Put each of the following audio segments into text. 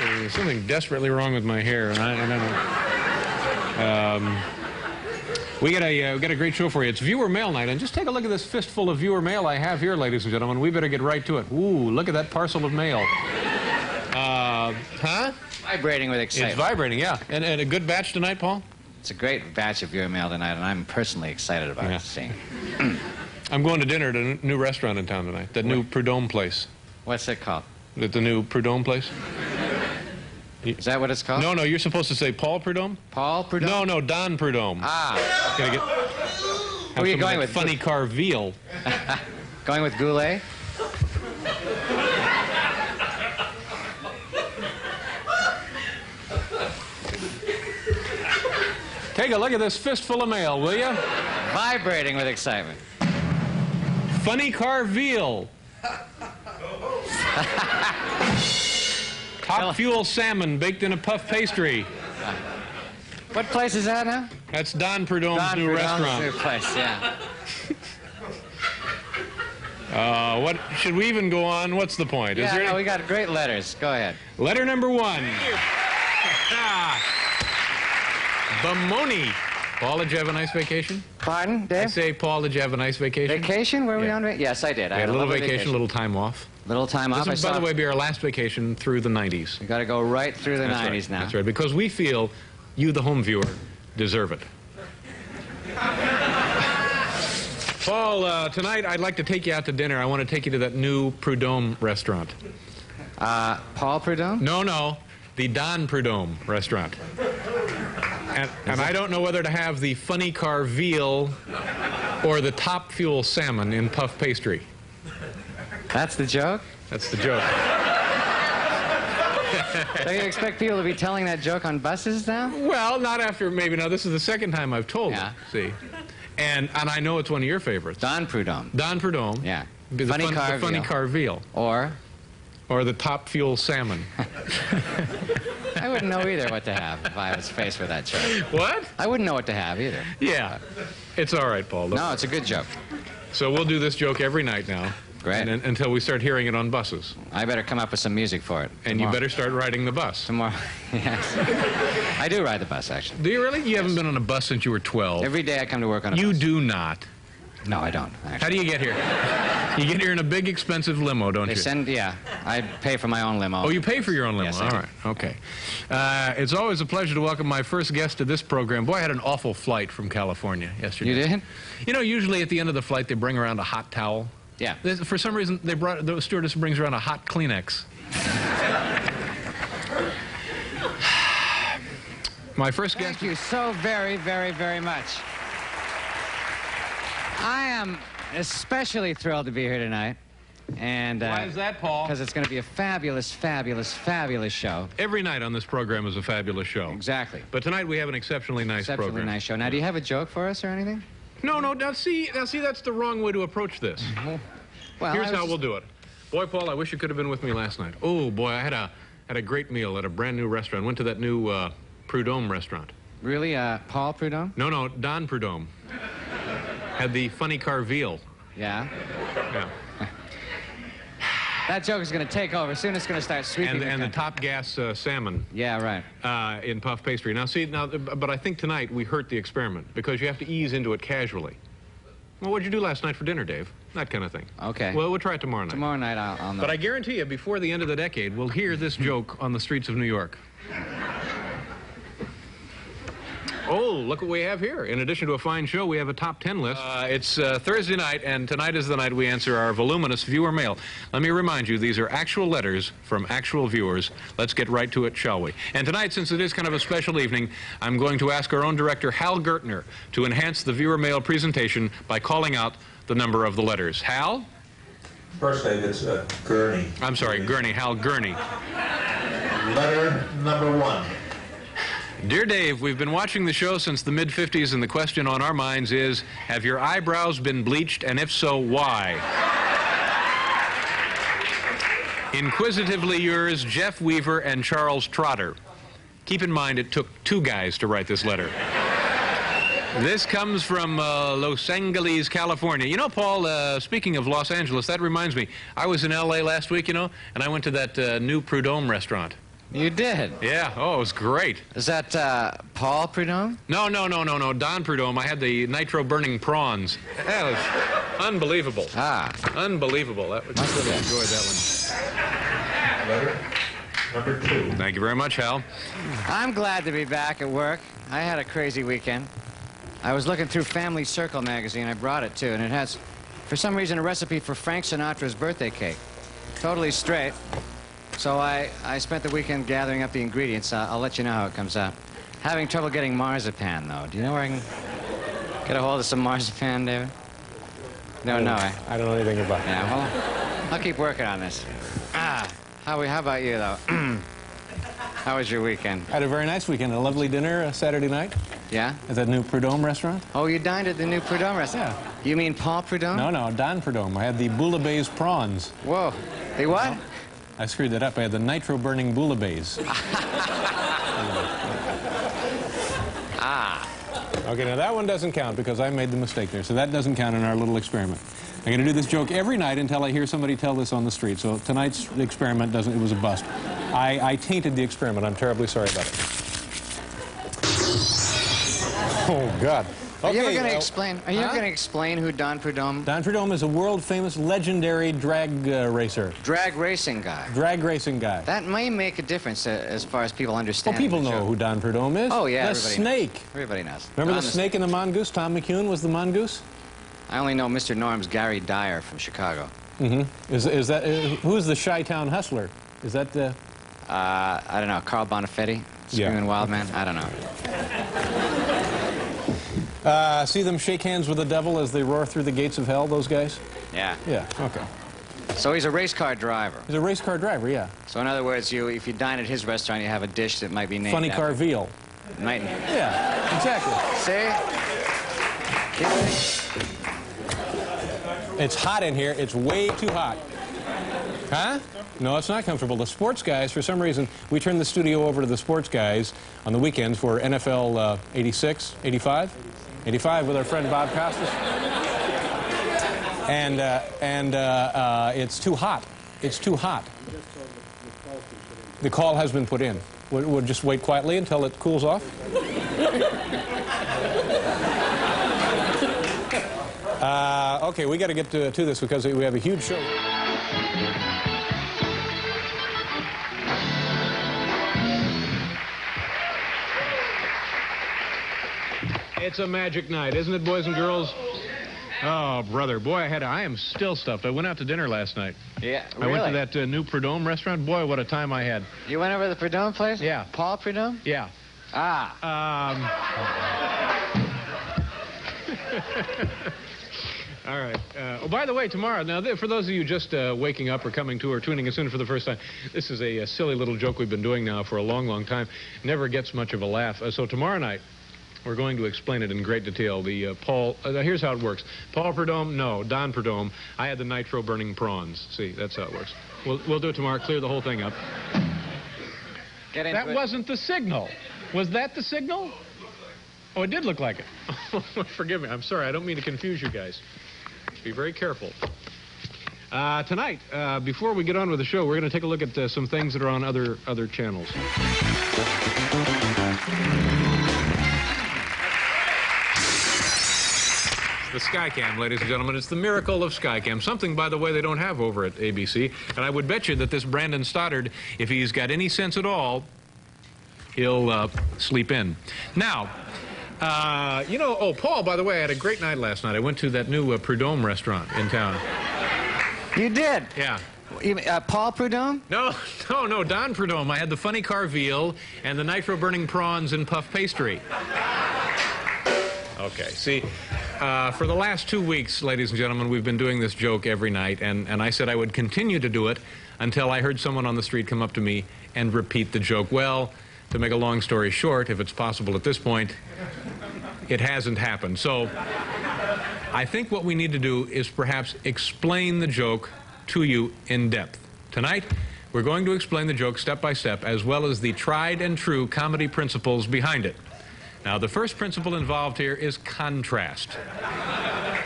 There's something desperately wrong with my hair, and I don't know. We got a great show for you. It's viewer mail night, and just take a look at this fistful of viewer mail I have here, ladies and gentlemen. We better get right to it. Ooh, look at that parcel of mail. Huh? Vibrating with excitement. It's vibrating, yeah. And a good batch tonight, Paul? It's a great batch of viewer mail tonight, and I'm personally excited about seeing it. I'm going to dinner at a new restaurant in town tonight, the new Prudhomme place. What's it called? The new Prudhomme place? Is that what it's called? No, you're supposed to say Paul Prudhomme? Paul Prudhomme? No, Don Prudhomme. Ah. Who are you going with? Funny car veal. Going with Goulet? Take a look at this fistful of mail, will you? Vibrating with excitement. Funny car veal. Top fuel salmon baked in a puff pastry. What place is that now? That's Don Prudhomme's new restaurant. New place, yeah. What should we even go on? What's the point? Yeah, no, we got great letters. Go ahead. Letter number 1. Bamoni. Paul, did you have a nice vacation? Pardon, Dave? I say, Paul, did you have a nice vacation? Vacation? Were we on vacation? Yes, I did. I had a little vacation, a little time off. Little time off. This will, by the way, be our last vacation through the 90s. We've got to go right through the 90s now. That's right, because we feel you, the home viewer, deserve it. Paul, tonight I'd like to take you out to dinner. I want to take you to that new Prudhomme restaurant. Paul Prudhomme? No, the Don Prudhomme restaurant. And I don't know whether to have the funny car veal or the top fuel salmon in puff pastry. That's the joke? That's the joke. So you expect people to be telling that joke on buses now? Well, not after, maybe. Now, this is the second time I've told it, see. And I know it's one of your favorites. Don Prudhomme. Don Prudhomme. Yeah. The funny car veal. Or the top fuel salmon. I wouldn't know either what to have if I was faced with that joke. What? I wouldn't know what to have either. Yeah. It's all right, Paul. No, it's a good joke. So we'll do this joke every night now. Great. Until we start hearing it on buses. I better come up with some music for it. And you better start riding the bus. Tomorrow. Yes. I do ride the bus, actually. Do you really? You haven't been on a bus since you were 12. Every day I come to work on a bus. You do not. No, I don't, actually. How do you get here? You get here in a big, expensive limo, don't you? Yeah. I pay for my own limo. Oh, you pay for your own limo? Yes, all right. Okay. It's always a pleasure to welcome my first guest to this program. Boy, I had an awful flight from California yesterday. You did? You know, usually at the end of the flight, they bring around a hot towel. Yeah. For some reason, the stewardess brings around a hot Kleenex. My first guest... Thank you so very, very, very much. I am especially thrilled to be here tonight. And, why is that, Paul? Because it's going to be a fabulous, fabulous, fabulous show. Every night on this program is a fabulous show. Exactly. But tonight we have an exceptionally nice program. Exceptionally nice show. Now, do you have a joke for us or anything? No. Now see, that's the wrong way to approach this. Well, here's how we'll do it. Boy, Paul, I wish you could have been with me last night. Oh, boy, I had a great meal at a brand new restaurant. Went to that new Prudhomme restaurant. Really? Paul Prudhomme? No, Don Prudhomme. Had the funny car veal. Yeah? Yeah. That joke is going to take over. Soon it's going to start sweeping and the top gas salmon. Yeah, right. In puff pastry. Now, see, but I think tonight we hurt the experiment because you have to ease into it casually. Well, what'd you do last night for dinner, Dave? That kind of thing. Okay. Well, we'll try it tomorrow night. Tomorrow night I'll know. But I guarantee you, before the end of the decade, we'll hear this joke on the streets of New York. Oh, look what we have here. In addition to a fine show, we have a top 10 list. It's Thursday night, and tonight is the night we answer our voluminous viewer mail. Let me remind you, these are actual letters from actual viewers. Let's get right to it, shall we? And tonight, since it is kind of a special evening, I'm going to ask our own director, Hal Gertner, to enhance the viewer mail presentation by calling out the number of the letters. Hal? First name is Gurney. I'm sorry, Gurney. Hal Gurney. Letter number 1. Dear Dave, we've been watching the show since the mid-50s, and the question on our minds is, have your eyebrows been bleached, and if so, why? Inquisitively yours, Jeff Weaver and Charles Trotter. Keep in mind, it took 2 guys to write this letter. This comes from Los Angeles, California. You know, Paul, speaking of Los Angeles, that reminds me, I was in L.A. last week, you know, and I went to that new Prudhomme restaurant. You did? Yeah. Oh, it was great. Is that Paul Prudhomme? No. Don Prudhomme. I had the nitro-burning prawns. That was unbelievable. Ah. Unbelievable. That was really enjoyed that one. Letter number 2. Thank you very much, Hal. I'm glad to be back at work. I had a crazy weekend. I was looking through Family Circle magazine. I brought it, too, and it has, for some reason, a recipe for Frank Sinatra's birthday cake. Totally straight. So I spent the weekend gathering up the ingredients. I'll let you know how it comes out. Having trouble getting marzipan, though. Do you know where I can get a hold of some marzipan, David? No, eh? I don't know anything about it. Yeah, well, I'll keep working on this. How about you, though? How was your weekend? I had a very nice weekend. A lovely dinner Saturday night Yeah? at that new Prudhomme restaurant. Oh, you dined at the new Prudhomme restaurant? Yeah. You mean Paul Prudhomme? No, Don Prudhomme. I had the bouillabaisse prawns. Whoa. The what? I screwed that up. I had the nitro-burning bouillabaisse. Ah. Okay, now that one doesn't count because I made the mistake there, so that doesn't count in our little experiment. I'm going to do this joke every night until I hear somebody tell this on the street. So tonight's experiment doesn't, it was a bust. I tainted the experiment. I'm terribly sorry about it. Oh, God. Are you ever going to explain? Are you ever going to explain who Don Prudhomme? Don Prudhomme is a world-famous, legendary drag racer. Drag racing guy. Drag racing guy. That may make a difference as far as people understand. Well, people the know joke. who Don Prudhomme is. Oh, yeah, The everybody snake. Everybody knows. Remember Don the snake and the mongoose? Tom McCune was the mongoose? I only know Mr. Norm's Gary Dyer from Chicago. Mm-hmm. Is that who's the Chi-Town hustler? Is that I don't know. Carl Bonifetti? Screaming Wild Man? I don't know. see them shake hands with the devil as they roar through the gates of hell, those guys? Yeah. Yeah, okay. So he's a race car driver. He's a race car driver, yeah. So in other words, if you dine at his restaurant, you have a dish that might be named Funny after. car veal. Might. Yeah, exactly. See? It's hot in here. It's way too hot. Huh? No, it's not comfortable. The sports guys, for some reason, we turn the studio over to the sports guys on the weekends for NFL 86, 85? 85 with our friend Bob Costas. And it's too hot. It's too hot. The call has been put in. We'll just wait quietly until it cools off. Okay, we got to get to this because we have a huge show. It's a magic night, isn't it, boys and girls? Oh, brother, boy, I am still stuffed. I went out to dinner last night. Yeah, I really? went to that new Prudhomme restaurant. Boy, what a time I had. You went over to the Prudhomme place? Yeah. Paul Prudhomme? Yeah. Ah. All right. Oh, by the way, tomorrow, now, for those of you just waking up or coming to or tuning us in for the first time, this is a silly little joke we've been doing now for a long, long time. Never gets much of a laugh. So tomorrow night, we're going to explain it in great detail. The here's how it works. Paul Prudhomme, no. Don Prudhomme. I had the nitro-burning prawns. See, that's how it works. We'll do it tomorrow. Clear the whole thing up. Get into That it. wasn't the signal. Was that the signal? Oh, it did look like it. Forgive me. I'm sorry. I don't mean to confuse you guys. Be very careful. Tonight, before we get on with the show, we're going to take a look at some things that are on other channels. The Skycam, ladies and gentlemen. It's the miracle of Skycam. Something, by the way, they don't have over at ABC. And I would bet you that this Brandon Stoddard, if he's got any sense at all, he'll sleep in. Now, Paul, by the way, I had a great night last night. I went to that new Prudhomme restaurant in town. You did? Yeah. You mean, Paul Prudhomme? No, Don Prudhomme. I had the funny car veal and the nitro-burning prawns and puff pastry. Okay, see, for the last 2 weeks, ladies and gentlemen, we've been doing this joke every night, and I said I would continue to do it until I heard someone on the street come up to me and repeat the joke. Well, to make a long story short, if it's possible at this point, it hasn't happened. So I think what we need to do is perhaps explain the joke to you in depth. Tonight, we're going to explain the joke step by step, as well as the tried and true comedy principles behind it. Now, the first principle involved here is contrast.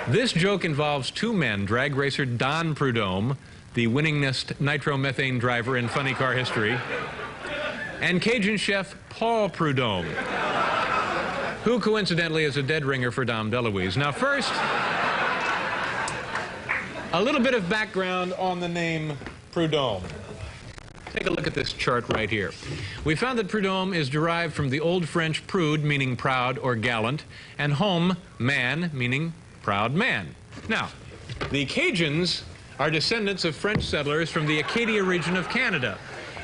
This joke involves two men, drag racer Don Prudhomme, the winningest nitromethane driver in funny car history, and Cajun chef Paul Prudhomme, who coincidentally is a dead ringer for Dom DeLuise. Now first, a little bit of background on the name Prudhomme. Take a look at this chart right here. We found that Prudhomme is derived from the Old French prude, meaning proud or gallant, and homme, man, meaning proud man. Now, the Cajuns are descendants of French settlers from the Acadia region of Canada.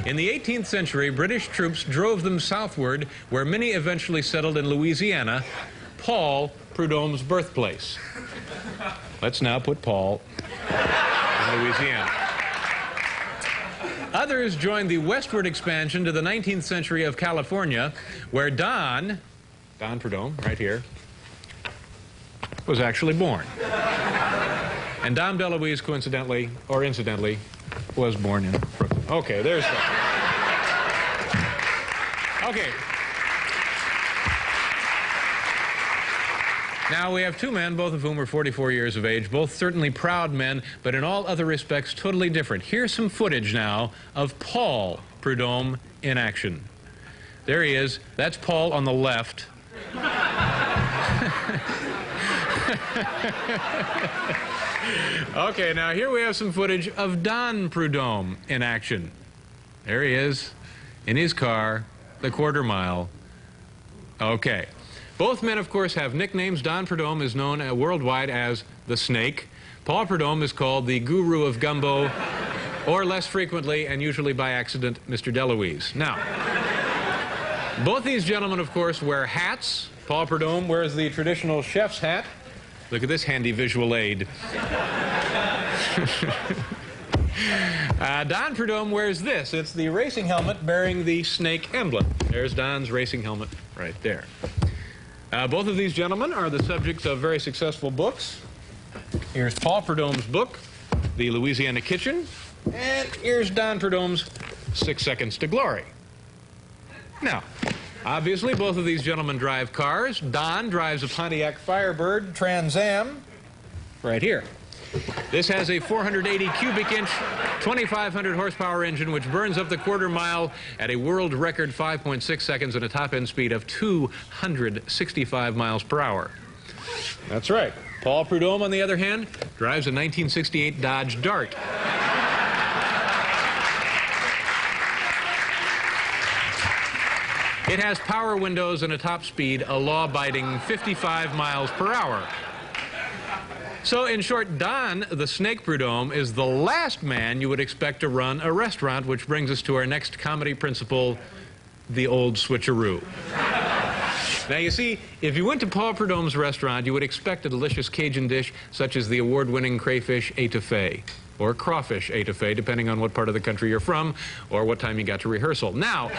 In the 18th century, British troops drove them southward, where many eventually settled in Louisiana, Paul Prudhomme's birthplace. Let's now put Paul in Louisiana. Others joined the westward expansion to the 19th century of California, where Don Prudhomme, right here, was actually born. And Dom DeLuise, coincidentally, or incidentally, was born in Brooklyn. Okay, there's that. Okay. Now, we have two men, both of whom are 44 years of age, both certainly proud men, but in all other respects totally different. Here's some footage now of Paul Prudhomme in action. There he is. That's Paul on the left. Okay, now here we have some footage of Don Prudhomme in action. There he is, in his car, the quarter mile. Okay. Both men, of course, have nicknames. Don Prudhomme is known worldwide as the Snake. Paul Prudhomme is called the Guru of Gumbo, or less frequently, and usually by accident, Mr. DeLuise. Now, both these gentlemen, of course, wear hats. Paul Prudhomme wears the traditional chef's hat. Look at this handy visual aid. Don Prudhomme wears this. It's the racing helmet bearing the snake emblem. There's Don's racing helmet right there. Both of these gentlemen are the subjects of very successful books. Here's Paul Prudhomme's book, The Louisiana Kitchen, and here's Don Prudhomme's 6 Seconds to Glory. Now, obviously, both of these gentlemen drive cars. Don drives a Pontiac Firebird Trans Am, right here. This has a 480 cubic inch, 2,500 horsepower engine which burns up the quarter mile at a world record 5.6 seconds and a top end speed of 265 miles per hour. That's right. Paul Prudhomme, on the other hand, drives a 1968 Dodge Dart. It has power windows and a top speed, a law-abiding 55 miles per hour. So, in short, Don, the Snake Prudhomme, is the last man you would expect to run a restaurant, which brings us to our next comedy principle, the old switcheroo. Now, you see, if you went to Paul Prudhomme's restaurant, you would expect a delicious Cajun dish such as the award-winning crayfish étouffée, or crawfish étouffée, depending on what part of the country you're from or what time you got to rehearsal. Now,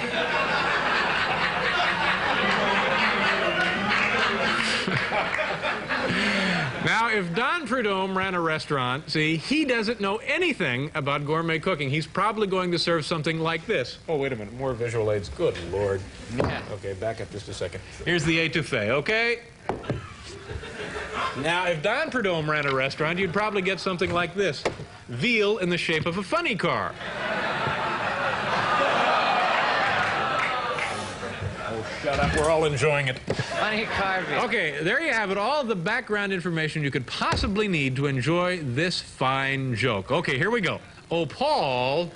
if Don Prudhomme ran a restaurant, see, he doesn't know anything about gourmet cooking. He's probably going to serve something like this. Oh, wait a minute, more visual aids. Good Lord. Yeah. Okay, back up just a second. Here's the étouffée, okay? Now, if Don Prudhomme ran a restaurant, you'd probably get something like this. Veal in the shape of a funny car. Shut up, we're all enjoying it. Funny carving. Okay, there you have it, all the background information you could possibly need to enjoy this fine joke. Okay, here we go. Oh, Paul,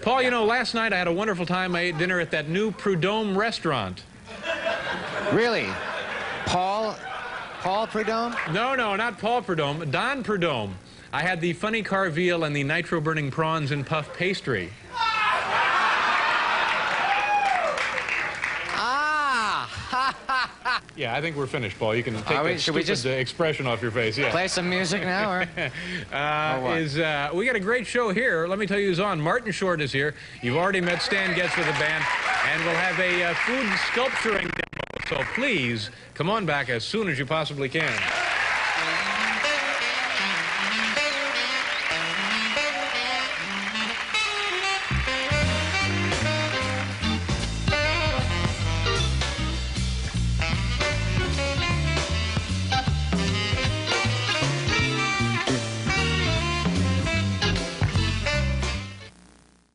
you know, last night I had a wonderful time. I ate dinner at that new Prudhomme restaurant. Really? Paul Prudhomme? No, not Paul Prudhomme, Don Prudhomme. I had the funny car veal and the nitro-burning prawns in puff pastry. Yeah, I think we're finished, Paul. You can take that stupid expression off your face. Yeah. Play some music now, or? We got a great show here. Let me tell you who's on. Martin Short is here. You've already met Stan Getz with the band, and we'll have a food sculpturing demo. So please, come on back as soon as you possibly can.